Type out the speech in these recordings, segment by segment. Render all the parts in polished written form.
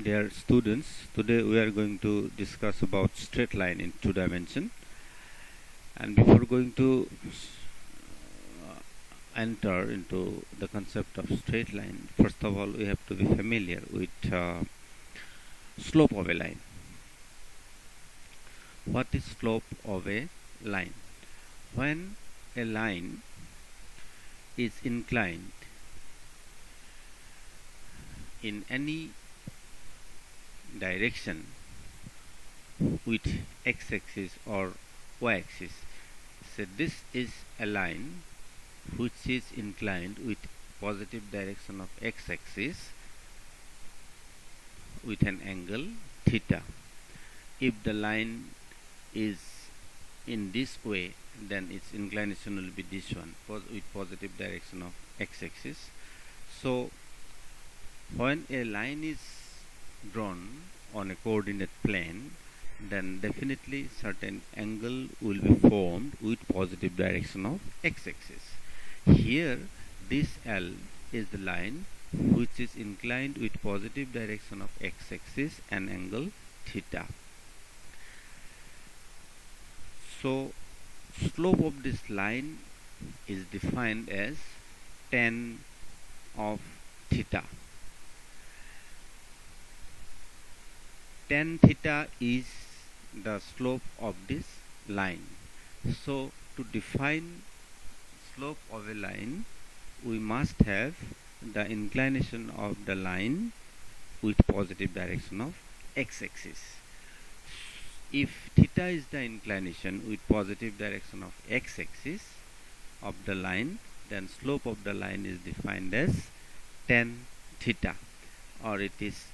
Dear students, today we are going to discuss about straight line in two dimension. And before going to enter into the concept of straight line, first of all we have to be familiar with slope of a line. What is slope of a line? When a line is inclined in any direction with x-axis or y-axis, so this is a line which is inclined with positive direction of x-axis with an angle theta. If the line is in this way, then its inclination will be this one, with positive direction of x-axis. So when a line is drawn on a coordinate plane, then definitely certain angle will be formed with positive direction of x-axis. Here this L is the line which is inclined with positive direction of x-axis and angle theta. So slope of this line is defined as tan of theta. Tan theta is the slope of this line. So to define slope of a line, we must have the inclination of the line with positive direction of x-axis. If theta is the inclination with positive direction of x-axis of the line, then slope of the line is defined as tan theta, or it is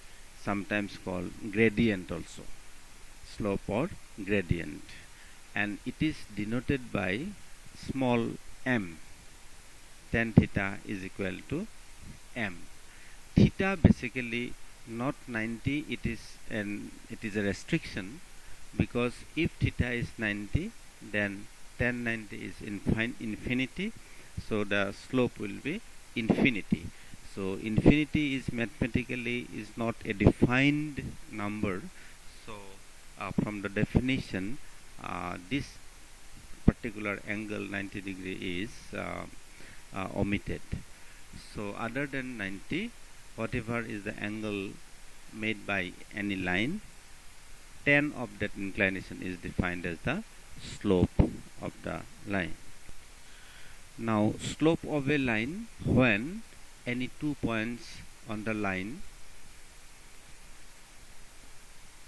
sometimes called gradient also, slope or gradient, and it is denoted by small m. Tan theta is equal to m. Theta basically not 90, it is a restriction, because if theta is 90, then tan 90 is infinity, so the slope will be infinity. So infinity is mathematically is not a defined number. So from the definition, this particular angle 90 degree is omitted. So other than 90, whatever is the angle made by any line, tan of that inclination is defined as the slope of the line. Now slope of a line when any 2 points on the line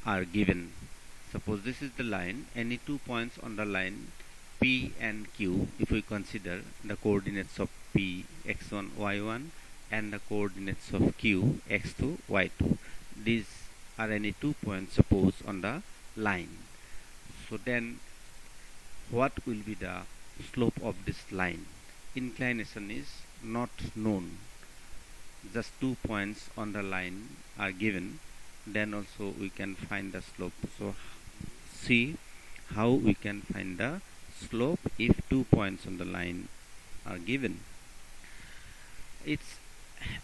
are given. Suppose this is the line, any 2 points on the line P and Q, if we consider the coordinates of P x1 y1 and the coordinates of Q x2 y2. These are any 2 points suppose on the line. So then what will be the slope of this line? Inclination is not known. Just 2 points on the line are given, then also we can find the slope. So see how we can find the slope if 2 points on the line are given. It's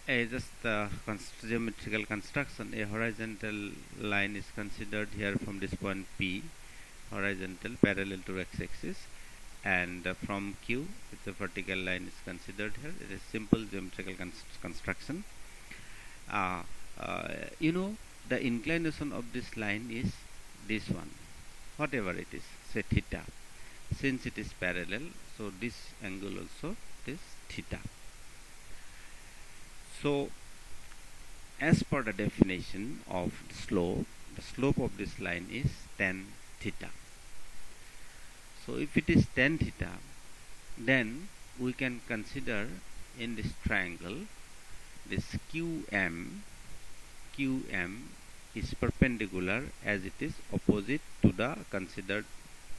just a geometrical construction. A horizontal line is considered here from this point P, horizontal parallel to x-axis, and from Q, it's a vertical line is considered here. It is simple geometrical construction. The inclination of this line is this one, whatever it is, say theta. Since it is parallel, so this angle also is theta. So as per the definition of the slope of this line is tan theta. So if it is tan theta, then we can consider in this triangle this QM is perpendicular as it is opposite to the considered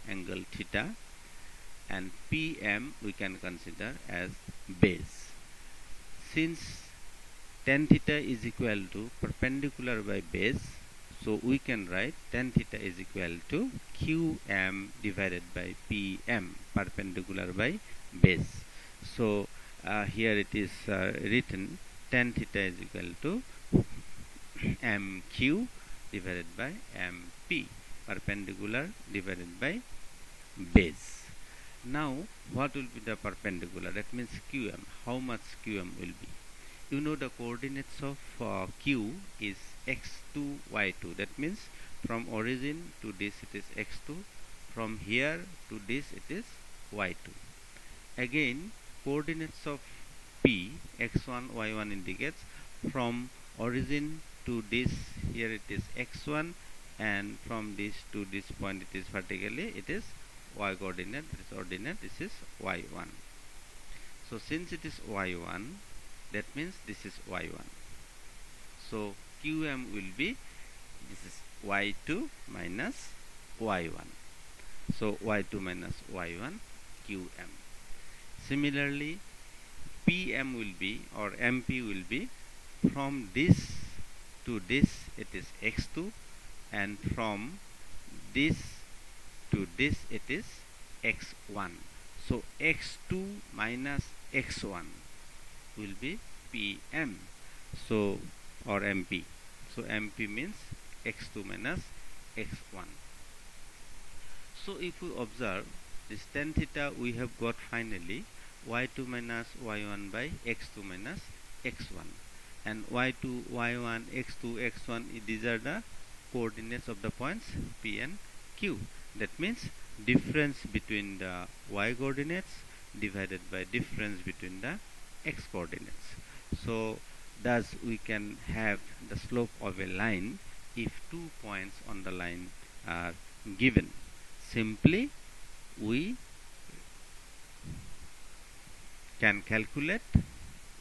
angle theta, and PM we can consider as base. Since tan theta is equal to perpendicular by base, so we can write tan theta is equal to QM divided by PM, perpendicular by base. So here it is written tan theta is equal to MQ divided by MP, perpendicular divided by base. Now what will be the perpendicular? That means QM. How much QM will be? You know the coordinates of Q is x2, y2. That means from origin to this it is x2, from here to this it is y2. Again, coordinates of P, x1, y1 indicates from origin to this, here it is x1, and from this to this point it is vertically, it is y coordinate, this ordinate, this is y1. So since it is y1, that means this is y1. So QM will be, this is y2 minus y1. So y2 minus y1 QM. Similarly, PM will be, or MP will be, from this to this it is x2, and from this to this it is x1. So x2 minus x1 will be PM. So, or MP. So MP means x2 minus x1. So if we observe this tan theta, we have got finally y2 minus y1 by x2 minus x1, and y2, y1, x2, x1, these are the coordinates of the points P and Q. That means difference between the y coordinates divided by difference between the x coordinates. So thus we can have the slope of a line if 2 points on the line are given. Simply we can calculate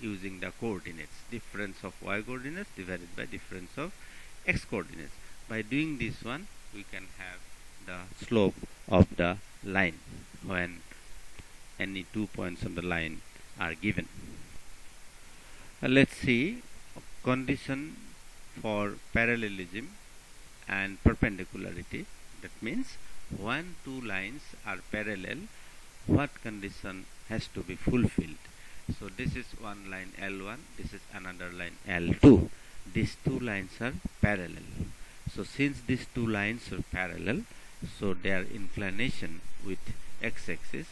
using the coordinates, difference of y coordinates divided by difference of x coordinates. By doing this one, we can have the slope of the line when any 2 points on the line are given. Let's see condition for parallelism and perpendicularity. That means when two lines are parallel, what condition has to be fulfilled? So this is one line L1, this is another line L2. These two lines are parallel. So since these two lines are parallel, so their inclination with x-axis,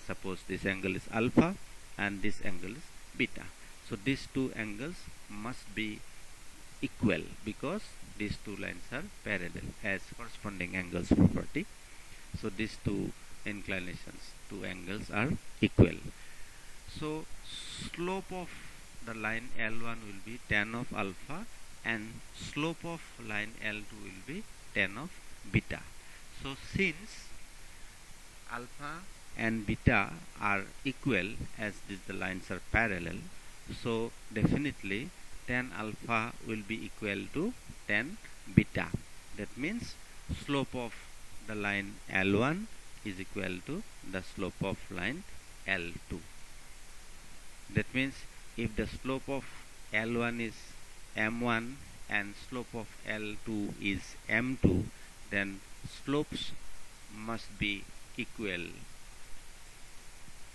suppose this angle is alpha and this angle is beta. So these two angles must be equal because these two lines are parallel as corresponding angles property. So these two inclinations, two angles are equal. So slope of the line L1 will be tan of alpha and slope of line L2 will be tan of beta. So since alpha and beta are equal as the lines are parallel, so definitely tan alpha will be equal to tan beta. That means slope of the line L1 is equal to the slope of line L2. That means if the slope of L1 is m1 and slope of L2 is m2, then slopes must be equal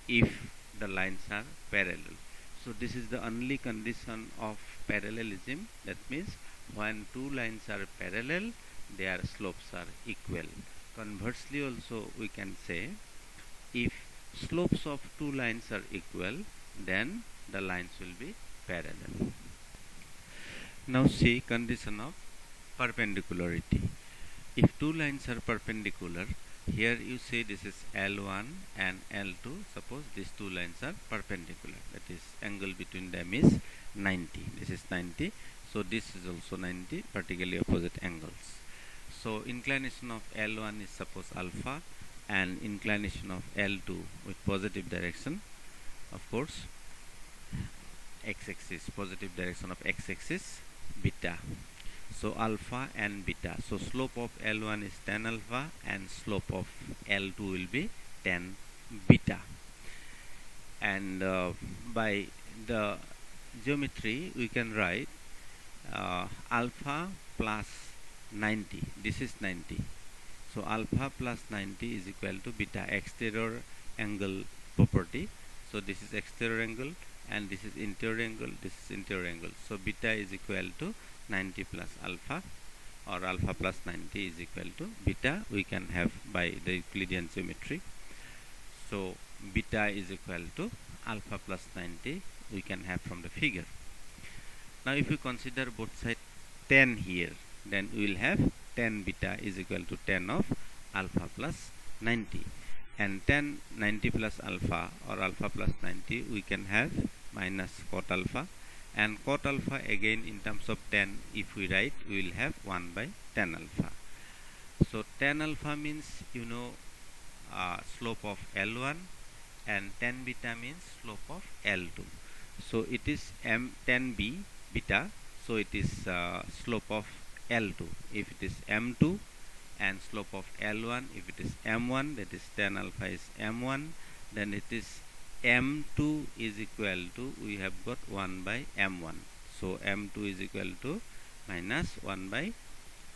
if the lines are parallel. So this is the only condition of parallelism. That means when two lines are parallel, their slopes are equal. Conversely also we can say, if slopes of two lines are equal, then the lines will be parallel. Now see condition of perpendicularity. If two lines are perpendicular, here you say this is L1 and L2. Suppose these two lines are perpendicular, that is angle between them is 90. This is 90. So this is also 90, vertically opposite angles. So inclination of L1 is suppose alpha and inclination of L2 with positive direction, of course, x-axis, positive direction of x-axis beta. So alpha and beta. So slope of L1 is tan alpha and slope of L2 will be tan beta. And by the geometry we can write alpha plus 90. This is 90. So alpha plus 90 is equal to beta, exterior angle property. So this is exterior angle and this is interior angle, this is interior angle. So beta is equal to 90 plus alpha, or alpha plus 90 is equal to beta, we can have by the Euclidean geometry. So beta is equal to alpha plus 90, we can have from the figure. Now if we consider both sides 10 here, then we will have 10 beta is equal to 10 of alpha plus 90, and 10 90 plus alpha, or alpha plus 90, we can have minus cot alpha, and cot alpha again in terms of 10, if we write, we will have 1 by 10 alpha. So 10 alpha means, you know, slope of L1, and 10 beta means slope of L2. So it is 10b beta, so it is slope of L2. If it is M2, and slope of L1, if it is M1, that is 10 alpha is M1, then it is M2 is equal to, we have got 1 by M1. So M2 is equal to minus 1 by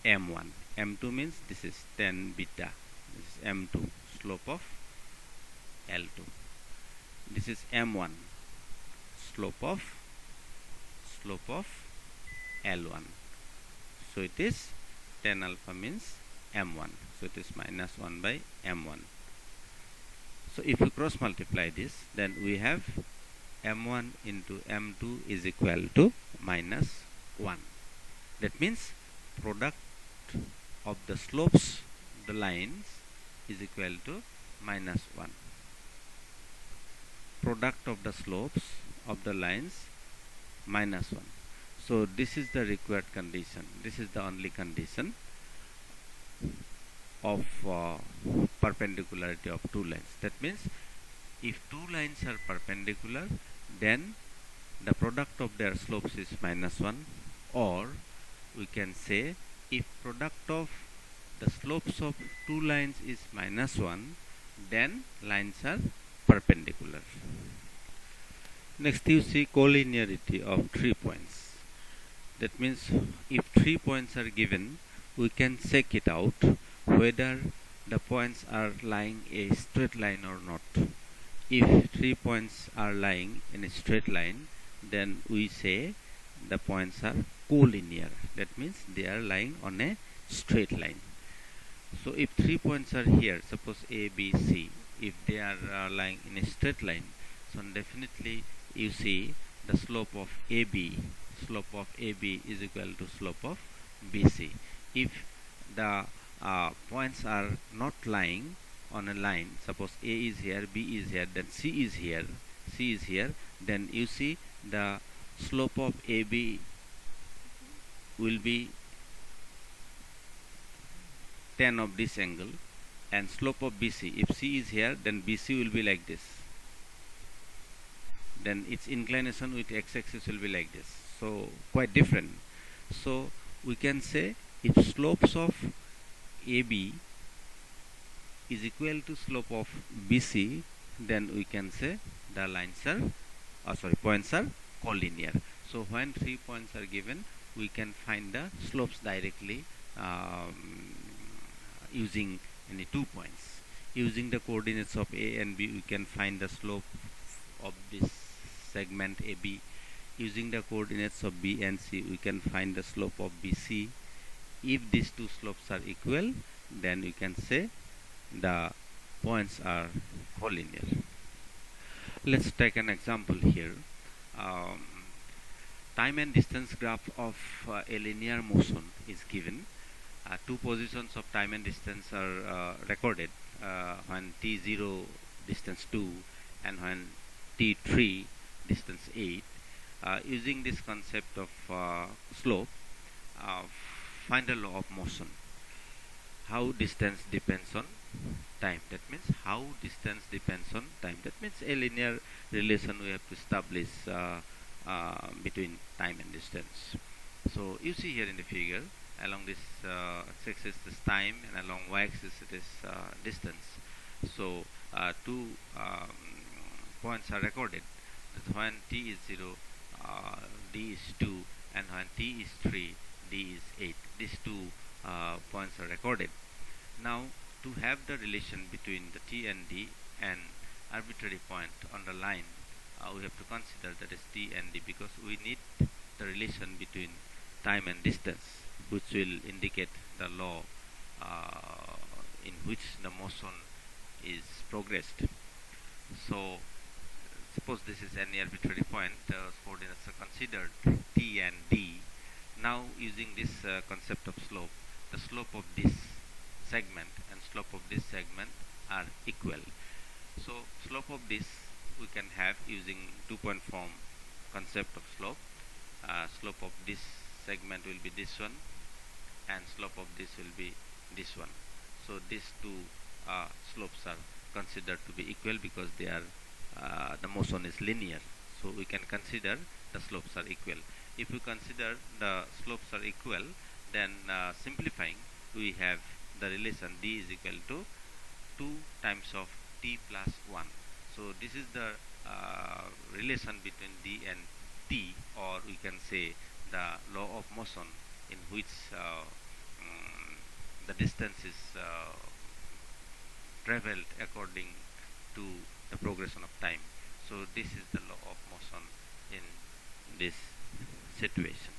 M1. M2 means this is 10 beta, this is M2, slope of L2. This is M1, slope of L1. So it is 10 alpha means M1, so it is minus 1 by M1. So if we cross multiply this, then we have M1 into M2 is equal to minus 1. That means product of the slopes, the lines, is equal to minus 1. Product of the slopes of the lines minus 1. So this is the required condition. This is the only condition of perpendicularity of two lines. That means if two lines are perpendicular, then the product of their slopes is minus 1, or we can say if product of the slopes of two lines is minus 1, then lines are perpendicular. Next you see collinearity of 3 points. That means if 3 points are given, we can check it out whether the points are lying a straight line or not. If 3 points are lying in a straight line, then we say the points are collinear. That means they are lying on a straight line. So if 3 points are here, suppose A, B, C, if they are lying in a straight line, so definitely you see the slope of AB is equal to slope of BC. If the points are not lying on a line, suppose A is here, B is here, then C is here, then you see the slope of AB will be 10 of this angle, and slope of BC, if C is here, then BC will be like this, then its inclination with x-axis will be like this. So quite different. So we can say if slopes of AB is equal to slope of BC, then we can say the lines are points are collinear. So when 3 points are given, we can find the slopes directly using any 2 points. Using the coordinates of A and B, we can find the slope of this segment AB. Using the coordinates of B and C, we can find the slope of BC. If these two slopes are equal, then we can say the points are collinear. Let's take an example here. Time and distance graph of a linear motion is given. Two positions of time and distance are recorded when t0 distance 2 and when t3 distance 8. Using this concept of slope, find the law of motion. How distance depends on time. That means how distance depends on time. That means a linear relation we have to establish between time and distance. So you see here in the figure, along this x-axis is time, and along y-axis it is distance. So two points are recorded. That when t is 0, d is 2, and when t is 3, d is 8. These two points are recorded. Now to have the relation between the t and d and arbitrary point on the line, we have to consider, that is t and d, because we need the relation between time and distance, which will indicate the law in which the motion is progressed. So suppose this is any arbitrary point, coordinates are considered t and d. Now using this concept of slope, the slope of this segment and slope of this segment are equal. So slope of this we can have using two-point form concept of slope. Slope of this segment will be this one, and slope of this will be this one. So these two slopes are considered to be equal because they are the motion is linear. So we can consider the slopes are equal. If we consider the slopes are equal, then simplifying, we have the relation d is equal to 2 times of t plus 1. So this is the relation between d and t, or we can say the law of motion, in which the distance is traveled according to the progression of time. So this is the law of motion in this situation.